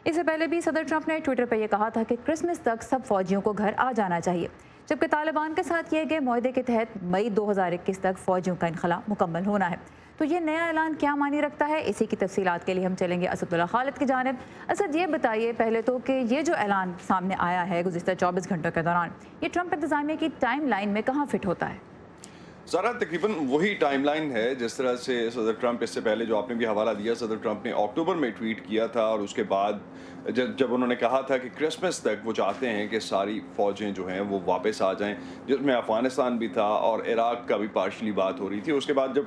इससे पहले भी सदर ट्रंप ने ट्विटर पर यह कहा था कि क्रिसमस तक सब फौजियों को घर आ जाना चाहिए, जबकि तालिबान के साथ किए गए मुआहदे के तहत मई 2021 तक फौजियों का इनखला मुकम्मल होना है। तो ये नया ऐलान क्या मानी रखता है, इसी की तफसीलात के लिए हम चलेंगे असदुल्ला खालिद की जानिब। असद, ये बताइए पहले तो कि ये जो ऐलान सामने आया है गुज़िश्ता 24 घंटों के दौरान, ये ट्रंप इंतजामिया की टाइम लाइन में कहाँ फिट होता है? सारा तकरीबन वही टाइमलाइन है जिस तरह से सदर ट्रंप, इससे पहले जो आपने भी हवाला दिया, सदर ट्रंप ने अक्टूबर में ट्वीट किया था और उसके बाद जब उन्होंने कहा था कि क्रिसमस तक वो चाहते हैं कि सारी फ़ौजें जो हैं वो वापस आ जाएं, जिसमें अफ़गानिस्तान भी था और इराक़ का भी पार्शली बात हो रही थी। उसके बाद जब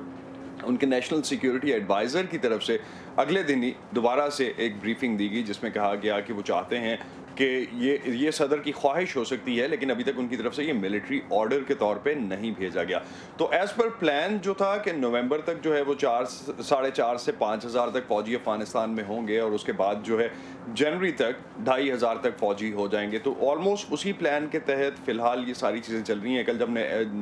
उनके नेशनल सिक्योरिटी एडवाइज़र की तरफ से अगले दिन ही दोबारा से एक ब्रीफिंग दी गई जिसमें कहा गया कि वो चाहते हैं कि ये सदर की ख्वाहिश हो सकती है, लेकिन अभी तक उनकी तरफ से ये मिलिट्री ऑर्डर के तौर पे नहीं भेजा गया। तो एज़ पर प्लान जो था कि नवंबर तक जो है वो 4,500 से 5,000 तक फ़ौजी अफ़गानिस्तान में होंगे और उसके बाद जो है जनवरी तक 2,500 तक फ़ौजी हो जाएंगे। तो ऑलमोस्ट उसी प्लान के तहत फ़िलहाल ये सारी चीज़ें चल रही हैं। कल जब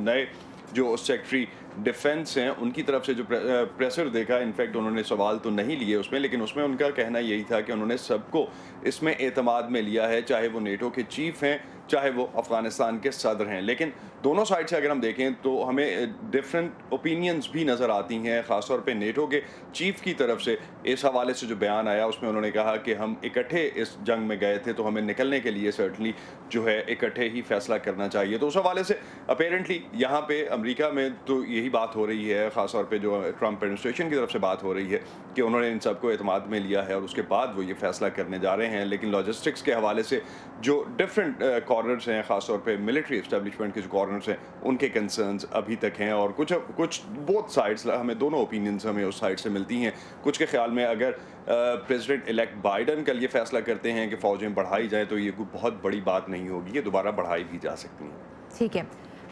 नए जो सेक्रेटरी डिफेंस हैं उनकी तरफ से जो प्रेशर देखा, इनफैक्ट उन्होंने सवाल तो नहीं लिए उसमें, लेकिन उसमें उनका कहना यही था कि उन्होंने सबको इसमें एतमाद में लिया है, चाहे वो नेटो के चीफ हैं, चाहे वो अफ़गानिस्तान के सदर हैं। लेकिन दोनों साइड से अगर हम देखें तो हमें डिफरेंट ओपिनियंस भी नज़र आती हैं। ख़ासतौर पे नेटो के चीफ की तरफ से इस हवाले से जो बयान आया उसमें उन्होंने कहा कि हम इकट्ठे इस जंग में गए थे, तो हमें निकलने के लिए सर्टनली जो है इकट्ठे ही फैसला करना चाहिए। तो उस हवाले से अपेरेंटली यहाँ पे अमेरिका में तो यही बात हो रही है, ख़ासतौर पे जो ट्रंप एडमिनिस्ट्रेशन की तरफ से बात हो रही है कि उन्होंने इन सबको एतमाद में लिया है और उसके बाद वो ये फैसला करने जा रहे हैं। लेकिन लॉजिस्टिक्स के हवाले से जो डिफरेंट कॉर्नर्स हैं, ख़ासतौर पे मिलिट्री एस्टेब्लिशमेंट के जो कॉर्नर्स हैं, उनके कंसर्न्स अभी तक हैं और कुछ बोथ साइड्स, हमें दोनों ओपिनियंस हमें उस साइड से मिलती हैं। कुछ के ख्याल में अगर प्रेसिडेंट इलेक्ट बाइडन कल ये फैसला करते हैं कि फ़ौजें बढ़ाई जाएँ तो ये कोई बहुत बड़ी बात नहीं होगी, ये दोबारा बढ़ाई भी जा सकती हैं। ठीक है,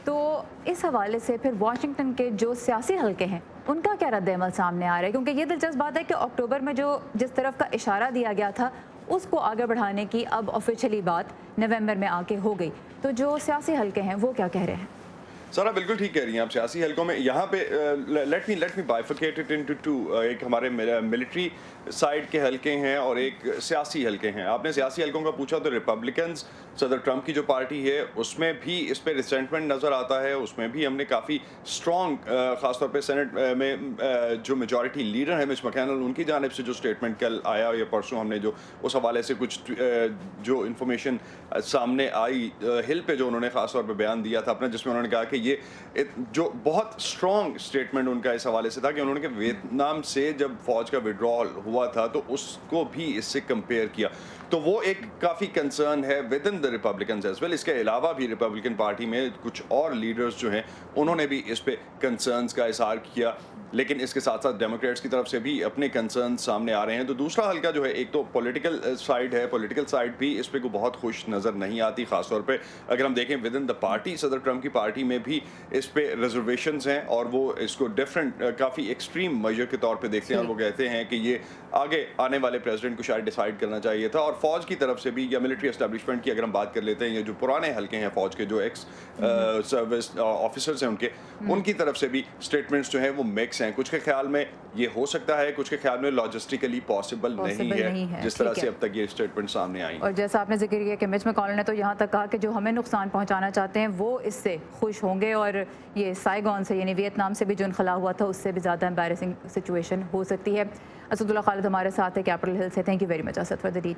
तो इस हवाले से फिर वाशिंगटन के जो सियासी हलके हैं उनका क्या रद्द-ए-अमल सामने आ रहा है? क्योंकि ये दिलचस्प बात है कि अक्टूबर में जो जिस तरफ का इशारा दिया गया था उसको आगे बढ़ाने की अब ऑफिशियली बात नवंबर में आके हो गई। तो जो सियासी हलके हैं वो क्या कह रहे हैं? सारा बिल्कुल ठीक कह रही हैं आप। सियासी हलकों में यहाँ पे let me बाइफिकेट it into two. एक हमारे मिलिट्री साइड के हलके हैं और एक सियासी हलके हैं। आपने सियासी हलकों का पूछा तो रिपब्लिकन्स, सदर ट्रंप की जो पार्टी है उसमें भी इस पे रिसेंटमेंट नज़र आता है। उसमें भी हमने काफ़ी स्ट्रॉन्ग, ख़ासतौर पे सेनेट में जो मेजॉरिटी लीडर है मिच मैकोनेल, उनकी जानिब से जो स्टेटमेंट कल आया या परसों हमने जो उस हवाले से कुछ जो इन्फॉर्मेशन सामने आई, हिल पे जो उन्होंने ख़ासतौर पर बयान दिया था अपना, जिसमें उन्होंने कहा कि ये जो बहुत स्ट्रॉन्ग स्टेटमेंट उनका इस हवाले से था कि उन्होंने वियतनाम से जब फौज का विड्रॉल हुआ था तो उसको भी इससे कंपेयर किया। तो वो एक काफ़ी कंसर्न है within the Republicans as well. इसके अलावा भी रिपब्लिकन पार्टी में कुछ और लीडर्स जो हैं उन्होंने भी इस पे कंसर्न्स का इज़हार किया, लेकिन इसके साथ साथ डेमोक्रेट्स की तरफ से भी अपने कंसर्न सामने आ रहे हैं। तो दूसरा हल्का जो है, एक तो पॉलिटिकल साइड है, पॉलिटिकल साइड भी इस पे को बहुत खुश नज़र नहीं आती। ख़ासतौर पे अगर हम देखें विद इन द पार्टी, सदर ट्रंप की पार्टी में भी इस पे रिजर्वेशंस हैं और वो इसको डिफरेंट काफ़ी एक्सट्रीम मेजर के तौर पे देखते हैं और वो कहते हैं कि ये आगे आने वाले प्रेसिडेंट को शायद डिसाइड करना चाहिए था। और फौज की तरफ से भी या मिलिट्री एस्टेब्लिशमेंट की अगर हम बात कर लेते हैं, ये जो पुराने हल्के हैं फौज के, जो एक्स सर्विस ऑफिसर्स हैं उनकी तरफ से भी स्टेटमेंट्स जो हैं वो मिक्स हैं। कुछ के ख्याल में ये हो सकता है, कुछ के ख्याल में लॉजिस्टिकली पॉसिबल नहीं है जिस तरह से अब तक ये स्टेटमेंट सामने आई। और जैसा आपने जिक्र किया कि मिच मैकोनेल ने तो यहाँ तक कहा कि जो हमें नुकसान पहुँचाना चाहते हैं वो इससे खुश होंगे और ये साइगोन से यानी वियतनाम से भी जो इनखला हुआ था उससे भी ज़्यादा एम्बैरेसिंग सिचुएशन हो सकती है। असदुल्ला खालिद हमारे साथ है कैपिटल हिल से। Thank you very much Asad for the detail.